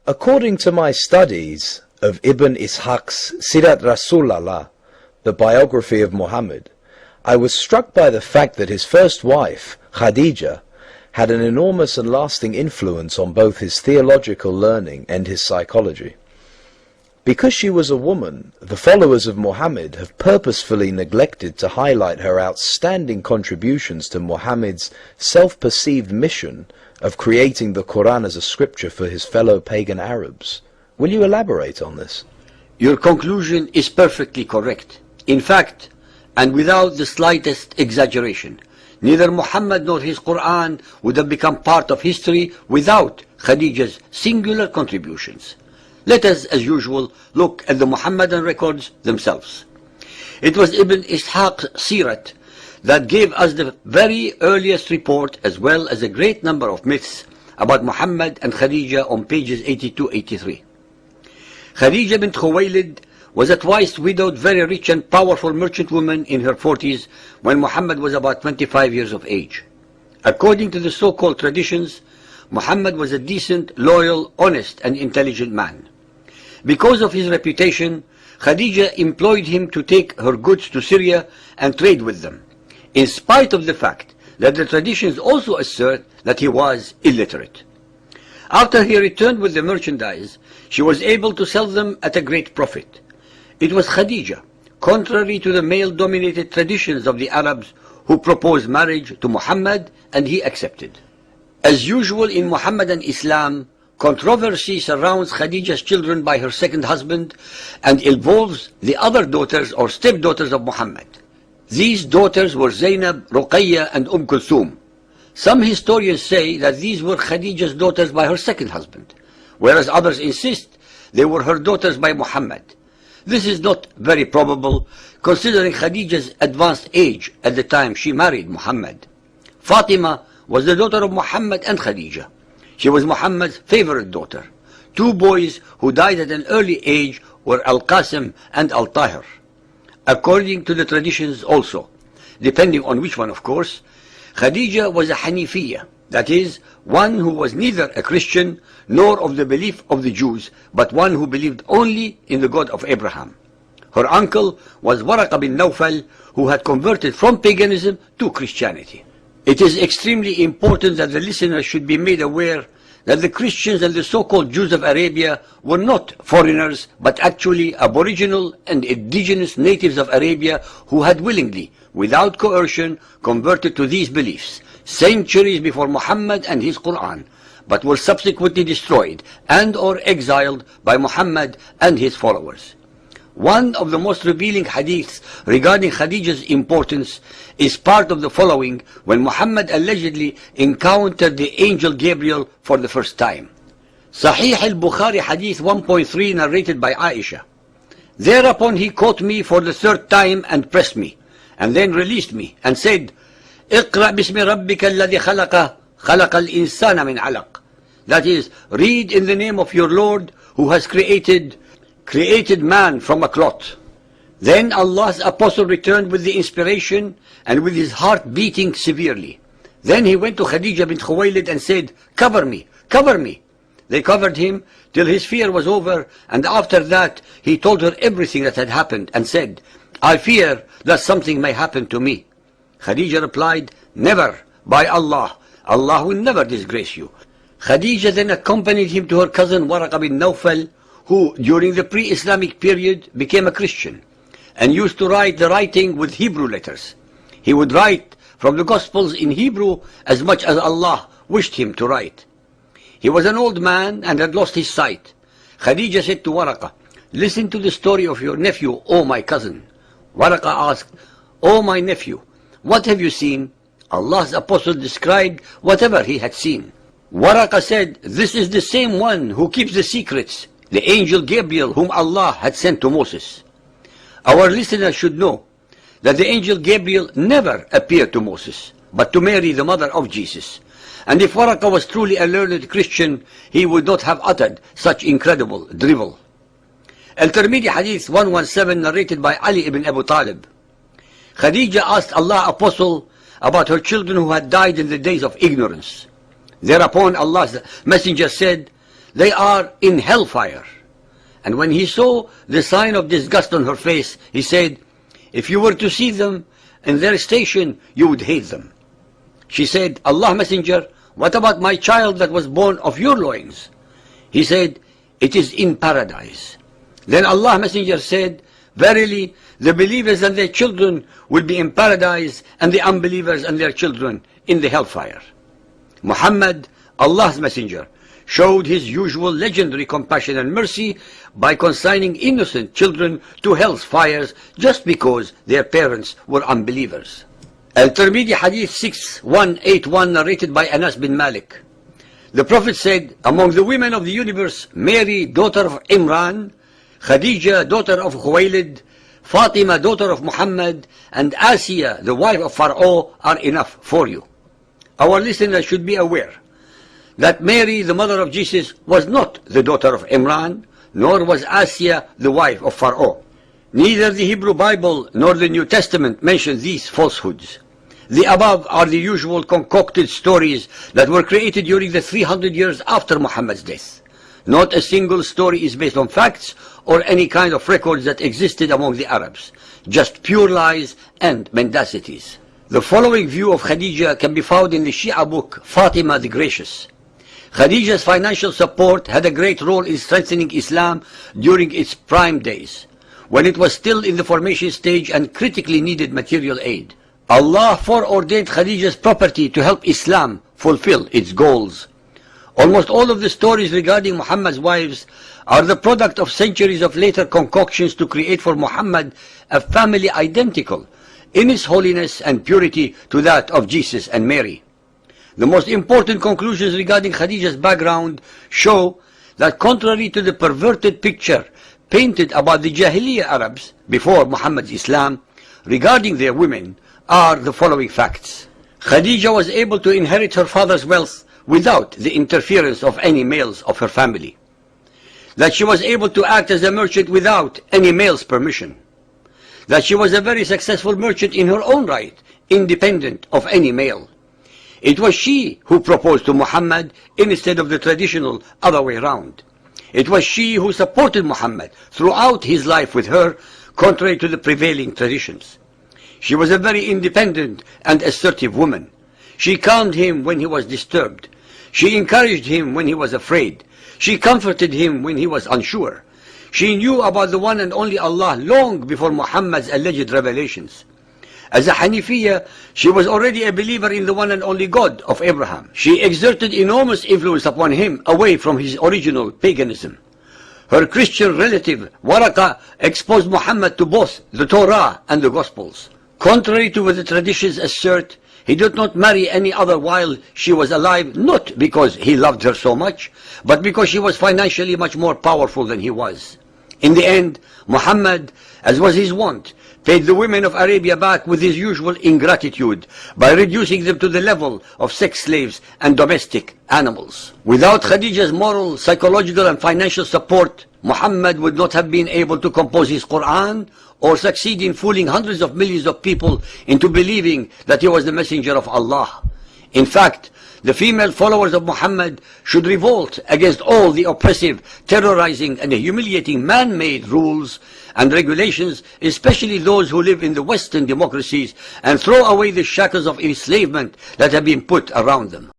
According to my studies of Ibn Ishaq's Sirat Rasulallah, the biography of Muhammad, I was struck by the fact that his first wife, Khadija, had an enormous and lasting influence on both his theological learning and his psychology. Because she was a woman, the followers of Muhammad have purposefully neglected to highlight her outstanding contributions to Muhammad's self-perceived mission of creating the Quran as a scripture for his fellow pagan Arabs. Will you elaborate on this? Your conclusion is perfectly correct. In fact, and without the slightest exaggeration, neither Muhammad nor his Quran would have become part of history without Khadija's singular contributions. Let us, as usual, look at the Muhammadan records themselves. It was Ibn Ishaq's Sirat that gave us the very earliest report, as well as a great number of myths about Muhammad and Khadija on pages 82-83. Khadija bint Khuwaylid was a twice widowed, very rich and powerful merchant woman in her 40s when Muhammad was about 25 years of age. According to the so-called traditions, Muhammad was a decent, loyal, honest and intelligent man. Because of his reputation, Khadija employed him to take her goods to Syria and trade with them, in spite of the fact that the traditions also assert that he was illiterate. After he returned with the merchandise, she was able to sell them at a great profit. It was Khadija, contrary to the male-dominated traditions of the Arabs, who proposed marriage to Muhammad, and he accepted. As usual in Muhammadan Islam, controversy surrounds Khadija's children by her second husband and involves the other daughters or stepdaughters of Muhammad. These daughters were Zainab, Ruqayya and Kulthum. Some historians say that these were Khadija's daughters by her second husband, whereas others insist they were her daughters by Muhammad. This is not very probable, considering Khadija's advanced age at the time she married Muhammad. Fatima was the daughter of Muhammad and Khadija. She was Muhammad's favorite daughter. Two boys who died at an early age were Al-Qasim and Al-Tahir. According to the traditions also, depending on which one of course, Khadija was a Hanifiyya, that is, one who was neither a Christian nor of the belief of the Jews, but one who believed only in the God of Abraham. Her uncle was Waraqa bin Nawfal, who had converted from paganism to Christianity. It is extremely important that the listeners should be made aware that the Christians and the so-called Jews of Arabia were not foreigners, but actually aboriginal and indigenous natives of Arabia who had willingly, without coercion, converted to these beliefs centuries before Muhammad and his Quran, but were subsequently destroyed and or exiled by Muhammad and his followers. One of the most revealing hadiths regarding Khadija's importance is part of the following, when Muhammad allegedly encountered the angel Gabriel for the first time. Sahih al-Bukhari hadith 1.3, narrated by Aisha. Thereupon he caught me for the third time and pressed me, and then released me and said, اقرأ باسم ربك الذي خلق خلق الإنسان من علق. That is, read in the name of your Lord who has created man from a clot. Then Allah's apostle returned with the inspiration and with his heart beating severely. Then he went to Khadija bint Khuwaylid and said, cover me, cover me. They covered him till his fear was over, and after that he told her everything that had happened and said, I fear that something may happen to me. Khadija replied, never, by Allah, Allah will never disgrace you. Khadija then accompanied him to her cousin Waraqa bin Nawfal, who during the pre-Islamic period became a Christian and used to write the writing with Hebrew letters. He would write from the Gospels in Hebrew as much as Allah wished him to write. He was an old man and had lost his sight. Khadija said to Waraqa, listen to the story of your nephew, O my cousin. Waraqa asked, O my nephew, what have you seen? Allah's apostle described whatever he had seen. Waraqa said, this is the same one who keeps the secrets, the angel Gabriel whom Allah had sent to Moses. Our listeners should know that the angel Gabriel never appeared to Moses, but to Mary, the mother of Jesus. And if Waraqa was truly a learned Christian, he would not have uttered such incredible drivel. Al-Tirmidhi Hadith 117, narrated by Ali ibn Abu Talib. Khadija asked Allah's apostle about her children who had died in the days of ignorance. Thereupon Allah's messenger said, they are in hellfire. And when he saw the sign of disgust on her face, he said, if you were to see them in their station, you would hate them. She said, Allah Messenger, what about my child that was born of your loins? He said, it is in paradise. Then Allah Messenger said, verily, the believers and their children will be in paradise, and the unbelievers and their children in the hellfire. Muhammad, Allah's Messenger, showed his usual legendary compassion and mercy by consigning innocent children to hell's fires just because their parents were unbelievers. Al-Tirmidhi Hadith 6181, narrated by Anas bin Malik. The Prophet said, among the women of the universe, Mary, daughter of Imran, Khadija, daughter of Khuwaylid, Fatima, daughter of Muhammad, and Asiya, the wife of Pharaoh, are enough for you. Our listeners should be aware that Mary, the mother of Jesus, was not the daughter of Imran, nor was Asiya the wife of Pharaoh. Neither the Hebrew Bible nor the New Testament mention these falsehoods. The above are the usual concocted stories that were created during the 300 years after Muhammad's death. Not a single story is based on facts or any kind of records that existed among the Arabs. Just pure lies and mendacities. The following view of Khadija can be found in the Shia book Fatima the Gracious. Khadija's financial support had a great role in strengthening Islam during its prime days, when it was still in the formation stage and critically needed material aid. Allah foreordained Khadija's property to help Islam fulfill its goals. Almost all of the stories regarding Muhammad's wives are the product of centuries of later concoctions to create for Muhammad a family identical in its holiness and purity to that of Jesus and Mary. The most important conclusions regarding Khadija's background show that contrary to the perverted picture painted about the Jahiliyyah Arabs before Muhammad's Islam regarding their women are the following facts. Khadija was able to inherit her father's wealth without the interference of any males of her family. That she was able to act as a merchant without any male's permission. That she was a very successful merchant in her own right, independent of any male. It was she who proposed to Muhammad instead of the traditional other way around. It was she who supported Muhammad throughout his life with her, contrary to the prevailing traditions. She was a very independent and assertive woman. She calmed him when he was disturbed. She encouraged him when he was afraid. She comforted him when he was unsure. She knew about the one and only Allah long before Muhammad's alleged revelations. As a Hanifiya, she was already a believer in the one and only God of Abraham. She exerted enormous influence upon him away from his original paganism. Her Christian relative, Waraka, exposed Muhammad to both the Torah and the Gospels. Contrary to what the traditions assert, he did not marry any other while she was alive, not because he loved her so much, but because she was financially much more powerful than he was. In the end, Muhammad, as was his wont, paid the women of Arabia back with his usual ingratitude by reducing them to the level of sex slaves and domestic animals. Without Khadija's moral, psychological and financial support, Muhammad would not have been able to compose his Quran or succeed in fooling hundreds of millions of people into believing that he was the messenger of Allah. In fact, the female followers of Muhammad should revolt against all the oppressive, terrorizing and humiliating man-made rules and regulations, especially those who live in the Western democracies, and throw away the shackles of enslavement that have been put around them.